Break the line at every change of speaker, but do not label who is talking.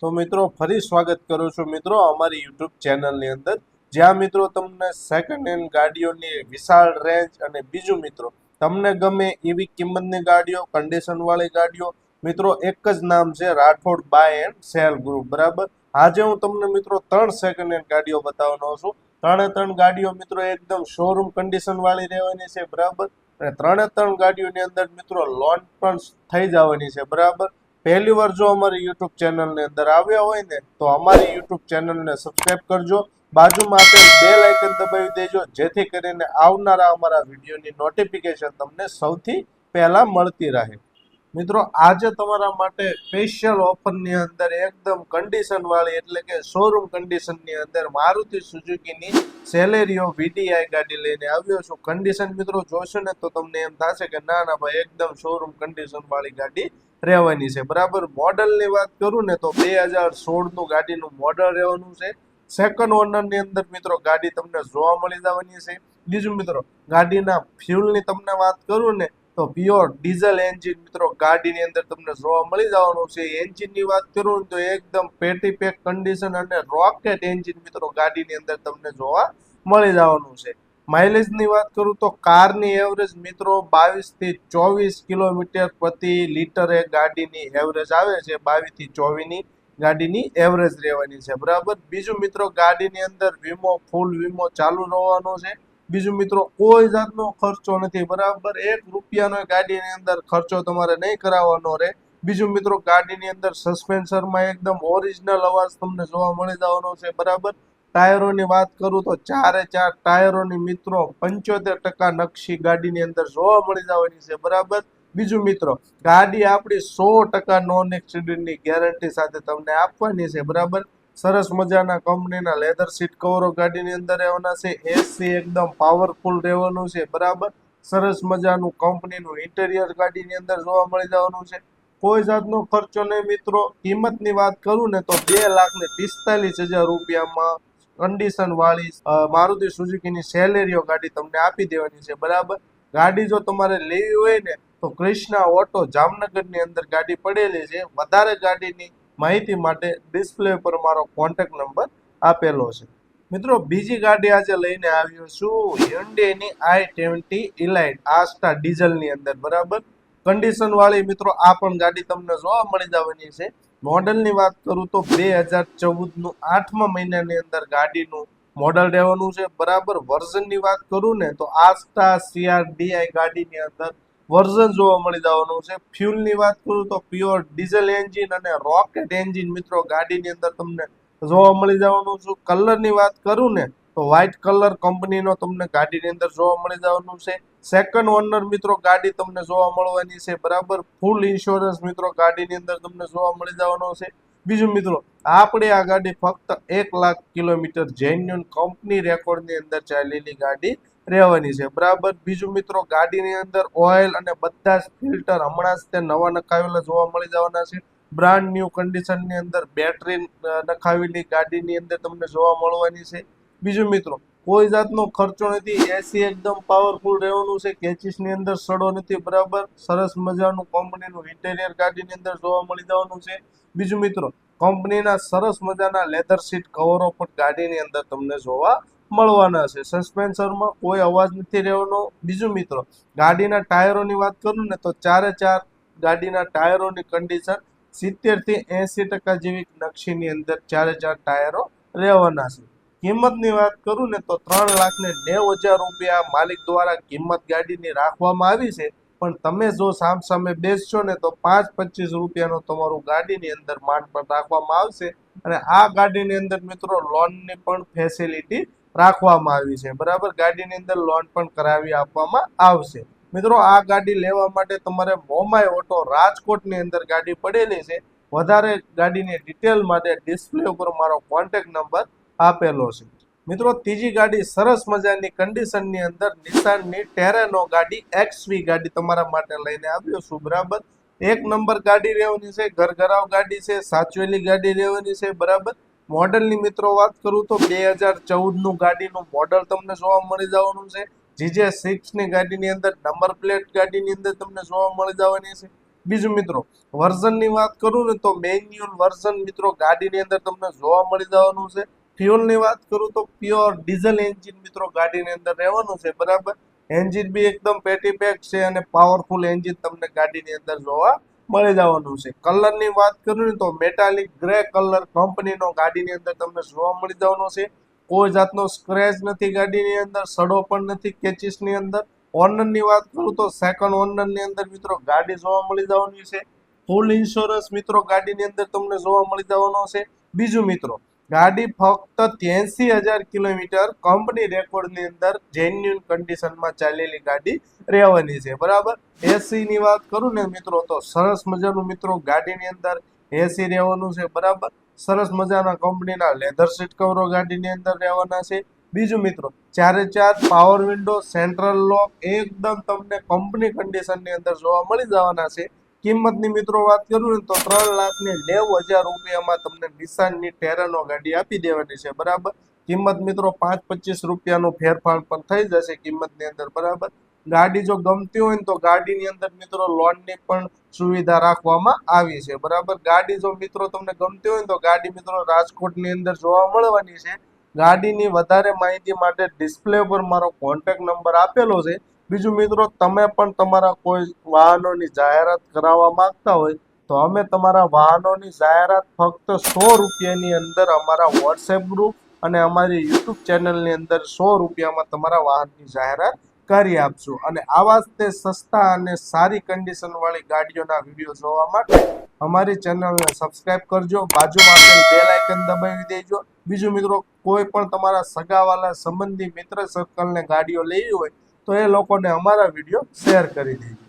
તો મિત્રો ફરી સ્વાગત કરું છું મિત્રો અમારી યુટ્યુબ ચેનલની અંદર, જ્યાં મિત્રો તમને સેકન્ડ હેન્ડ ગાડીઓની વિશાળ રેન્જ અને બીજું મિત્રો તમને ગમે એવી કિંમતની ગાડીઓ, કન્ડિશનવાળી ગાડીઓ મિત્રો એક જ નામ છે Rathod buy and sell group. બરાબર, આજે હું તમને મિત્રો 3 સેકન્ડ હેન્ડ ગાડીઓ બતાવવાનો છું. 3 ગાડીઓ મિત્રો એકદમ શોરૂમ કન્ડિશન વાળી રહેવાની છે. બરાબર, અને 3 ગાડીઓની અંદર મિત્રો લોન પણ થઈ જવાની છે. બરાબર, પહેલી વાર જો અમારી યુટ્યુબ ચેનલની અંદર આવ્યા હોય ને તો અમારી યુટ્યુબ ચેનલને સબસ્ક્રાઇબ કરજો, બાજુમાં આપેલ બેલ આઇકન દબાવી દેજો, જેથી કરીને આવનારા અમારા વિડીયોની નોટિફિકેશન તમને સૌથી પહેલા મળતી રહે. મિત્રો આજે તમારા માટે સ્પેશિયલ ઓફરની અંદર એકદમ કન્ડિશન વાળી એટલે કે શોરૂમ કન્ડિશનની અંદર મારુતિ સુઝુકીની સેલેરિયો વીડીઆઈ ગાડી લઈને આવ્યો છું. કન્ડિશન મિત્રો જોશો ને તો તમને એમ થશે કે ના ના ભાઈ એકદમ શોરૂમ કન્ડિશન વાળી ગાડી રહેવાની છે. બરાબર, મોડલની વાત કરું ને તો 2016નું ગાડીનું મોડલ રહેવાનું છે. સેકન્ડ ઓનરની અંદર મિત્રો ગાડી તમને જોવા મળી જવાની છે. બીજું મિત્રો ગાડીના ફ્યુલની તમને વાત કરું ને તો પ્યોર ડીઝલ એન્જિન મિત્રો ગાડીની અંદર તમને જોવા મળી જવાનું છે. એન્જિનની વાત કરું તો એકદમ પેટી પેક કન્ડિશન અને રોકેટ એન્જિન મિત્રો ગાડીની અંદર તમને જોવા મળી જવાનું છે. માઇલેજની વાત કરું તો કારની એવરેજ મિત્રો 22 થી 24 કિલોમીટર પ્રતિ લિટરે ગાડીની એવરેજ આવે છે. 22 થી 24 ની ગાડીની એવરેજ રહેવાની છે. બરાબર, બીજું મિત્રો ગાડીની અંદર વીમો ફૂલ વીમો ચાલુ રહેવાનો છે. બીજું મિત્રો કોઈ જાતનો ખર્ચો નથી. બરાબર, 1 રૂપિયાનો ગાડીની અંદર ખર્ચો તમારે નહીં કરાવવાનો રહે. બીજું મિત્રો ગાડીની અંદર સસ્પેન્શનમાં એકદમ ઓરિજિનલ અવાજ તમને જોવા મળી જવાનો છે. બરાબર, ટાયરોની વાત કરું તો 4 ટાયરોની મિત્રો 75% નકશી ગાડીની અંદર જોવા મળી જવાની છે. બરાબર, બીજું મિત્રો ગાડી આપણી 100% નોન એક્સિડન્ટની ગેરંટી સાથે તમને આપવાની છે. બરાબર, સરસ મજાના કંપનીના લેધર સીટ કવરો ગાડીની અંદર રહેવાના છે. એસી એકદમ પાવરફુલ રહેવાનું છે. બરાબર, સરસ મજાનું કંપનીનું ઇન્ટેરિયર ગાડીની અંદર જોવા મળી જવાનું છે. કોઈ જાતનો ખર્ચો નહીં મિત્રો. કિંમતની વાત કરું ને તો 2,45,000 રૂપિયામાં કન્ડિશન વાળી મારુતિ સુઝુકીની સેલેરિયો ગાડી તમને આપી દેવાની છે. બરાબર, ગાડી જો તમારે લેવી હોય ને તો કૃષ્ણા ઓટો જામનગરની અંદર ગાડી પડેલી છે. વધારે ગાડીની માહિતી માટે ડિસ્પ્લે પર મારો કોન્ટેક્ટ નંબર આપેલો છે. મિત્રો બીજી ગાડી આજે લઈને આવ્યો છું હ્યુન્ડાઈની i20 ઇલાઇટ આસ્ટા ડીઝલની અંદર. બરાબર, કન્ડિશન વાળી મિત્રો આ પણ ગાડી તમને જોવા મળી જવાની છે. મોડલની વાત કરું તો 2014નું 8મા મહિનાની અંદર ગાડીનું મોડલ રહેવાનું છે. બરાબર, વર્ઝનની વાત કરું ને તો આસ્ટા CR-DI ગાડીની અંદર વર્ઝન જોવા મળી જવાનું છે. ફ્યુલની વાત કરું તો પ્યોર ડીઝલ એન્જિન અને રોકેટ એન્જિન મિત્રો ગાડીની અંદર તમને જોવા મળી જવાનું છે. કલરની વાત કરું ને તો વ્હાઇટ કલર કંપનીનો તમને ગાડીની અંદર જોવા મળી જવાનું છે. સેકન્ડ ઓનર મિત્રો ગાડી તમને જોવા મળવાની છે. બરાબર, ફૂલ ઇન્સ્યોરન્સ મિત્રો ગાડીની અંદર તમને જોવા મળી જવાનો છે. બીજું મિત્રો આપણે આ ગાડી ફક્ત 1 લાખ કિલોમીટર જેન્યુન કંપની રેકોર્ડની અંદર ચાલેલી ગાડી રહેવાની છે. બરાબર, બીજું મિત્રો ગાડીની અંદર ઓઇલ અને બધા જ ફિલ્ટર હમણાં જ તે નવા નખાવેલા જોવા મળી જવાના છે. બ્રાન્ડ ન્યૂ કન્ડિશનની અંદર બેટરી નખાવેલી ગાડીની અંદર તમને જોવા મળવાની છે. બીજું મિત્રો કોઈ જાતનો ખર્ચો નથી. એસી એકદમ પાવરફુલ રહેવાનું છે. કેચીસની અંદર સડો નથી. બરાબર, સરસ મજાનું કંપનીનું ઇન્ટેરિયર ગાડીની અંદર જોવા મળી જવાનું છે. બીજું મિત્રો કંપનીના સરસ મજાના લેધર સીટ કવરો પણ ગાડીની અંદર તમને જોવા મળવાના છે. સસ્પેન્શનમાં કોઈ અવાજ નથી રહેવાનો. બીજું મિત્રો ગાડીના ટાયરોની વાત કરું ને તો 4 ગાડીના ટાયરોની કન્ડિશન 70 થી 80% જેવી નકશીની અંદર 4 ટાયરો રહેવાના છે. કિંમતની વાત કરું ને તો 3,90,000 રૂપિયા માલિક દ્વારા કિંમત ગાડીની રાખવામાં આવી છે. પણ તમે જો સામે બેસશો ને તો 5-25 રૂપિયાનો તમારું ગાડીની અંદર માંડ પણ રાખવામાં આવશે. અને આ ગાડીની અંદર મિત્રો લોનની પણ ફેસિલિટી રાખવામાં આવી છે. બરાબર, ગાડીની અંદર લોન પણ કરાવી આપવામાં આવશે. મિત્રો આ ગાડી લેવા માટે તમારે મોમાઈ ઓટો રાજકોટની અંદર ગાડી પડેલી છે. વધારે ગાડીની ડિટેલ માટે ડિસ્પ્લે ઉપર મારો કોન્ટેક્ટ નંબર આપેલો છે. મિત્રો ત્રીજી ગાડી સરસ મજાની કન્ડિશનની અંદર નિસાનની ટેરેનો ગાડી XV ગાડી તમારા માટે લઈને આવ્યો છું. બરાબર, 1 નંબર ગાડી રહેવાની છે. ઘરઘરાવ ગાડી છે, સાચવેલી ગાડી રહેવાની છે. બરાબર, મોડલની મિત્રો વાત કરું તો 2014નું ગાડીનું મોડલ તમને જોવા મળી જવાનું છે. GJ6 ની ગાડીની અંદર નંબર પ્લેટ ગાડીની અંદર તમને જોવા મળી જવાની છે. બીજું મિત્રો વર્ઝનની વાત કરું ને તો મેન્યુઅલ વર્ઝન મિત્રો ગાડીની અંદર તમને જોવા મળી જવાનું છે. ફ્યુઅલની વાત કરું તો પ્યોર ડીઝલ એન્જિન મિત્રો ગાડીની અંદર રહેવાનું છે. બરાબર, એન્જિન બી એકદમ પેટી પેક છે અને પાવરફુલ એન્જિન તમને ગાડીની અંદર જોવા મળી જવાનું છે. કલરની વાત કરું ને તો મેટાલિક ગ્રે કલર કંપનીનો ગાડીની અંદર તમને જોવા મળી જવાનો છે. કોઈ જાતનો સ્ક્રેચ નથી ગાડીની અંદર, સડો પણ નથી કેચીસની અંદર. ઓનરની વાત કરું તો સેકન્ડ ઓનરની અંદર મિત્રો ગાડી જોવા મળી જવાની છે. ફૂલ ઇન્સ્યોરન્સ મિત્રો ગાડીની અંદર તમને જોવા મળી જવાનો છે. બીજું મિત્રો ગાડી ફક્ત 83,000 કિલોમીટર કંપની રેકોર્ડની અંદર જેન્યુઅન કન્ડિશનમાં ચાલેલી ગાડી રહેવાની છે. બરાબર, એસી ની વાત કરું ને મિત્રો તો સરસ મજાનું મિત્રો ગાડીની અંદર એસી રહેવાનું છે. બરાબર, સરસ મજાના કંપનીના લેધર સીટ કવરો ગાડીની અંદર રહેવાના છે. બીજું મિત્રો 4/4 પાવર વિન્ડો, સેન્ટ્રલ લોક એકદમ તમને કંપની કન્ડિશનની અંદર જોવા મળી જવાના છે. કિંમતની મિત્રો વાત કરું ને તો 3,90,000 રૂપિયામાં તમને નિસાનની ટેરાનો ગાડી આપી દેવાની છે. બરાબર, કિંમત મિત્રો 5-25 રૂપિયાનો ફેરફાર પણ થઈ જશે કિંમતની અંદર. બરાબર, ગાડી જો ગમતી હોય ને તો ગાડીની અંદર મિત્રો લોનની પણ સુવિધા રાખવામાં આવી છે. બરાબર, ગાડી જો મિત્રો તમને ગમતી હોય ને તો ગાડી મિત્રો રાજકોટની અંદર જોવા મળવાની છે. ગાડીની વધારે માહિતી માટે ડિસ્પ્લે પર મારો કોન્ટેક્ટ નંબર આપેલો છે. બીજું મિત્રો તમે પણ તમારા કોઈ વાહનોની જાહેરાત કરાવવા માંગતા હોય તો અમે તમારા વાહનોની જાહેરાત ફક્ત 100 રૂપિયાની અંદર અમારા વોટ્સએપ ગ્રુપ અને અમારી યુટ્યુબ ચેનલની અંદર 100 રૂપિયામાં તમારા વાહનની જાહેરાત કરી આપશું. અને આવા જ તે સસ્તા અને સારી કન્ડિશન વાળી ગાડીઓના વિડીયો જોવા માટે અમારી ચેનલને સબસ્ક્રાઇબ કરજો, બાજુમાં આપેલ બેલ આઇકન દબાવી દેજો. બીજું મિત્રો કોઈ પણ તમારા સગાવાલા સંબંધી મિત્ર સર્કલને ગાડીઓ લેવી હોય તો એ લોકોને અમારા વિડીયો શેર કરી દેજો.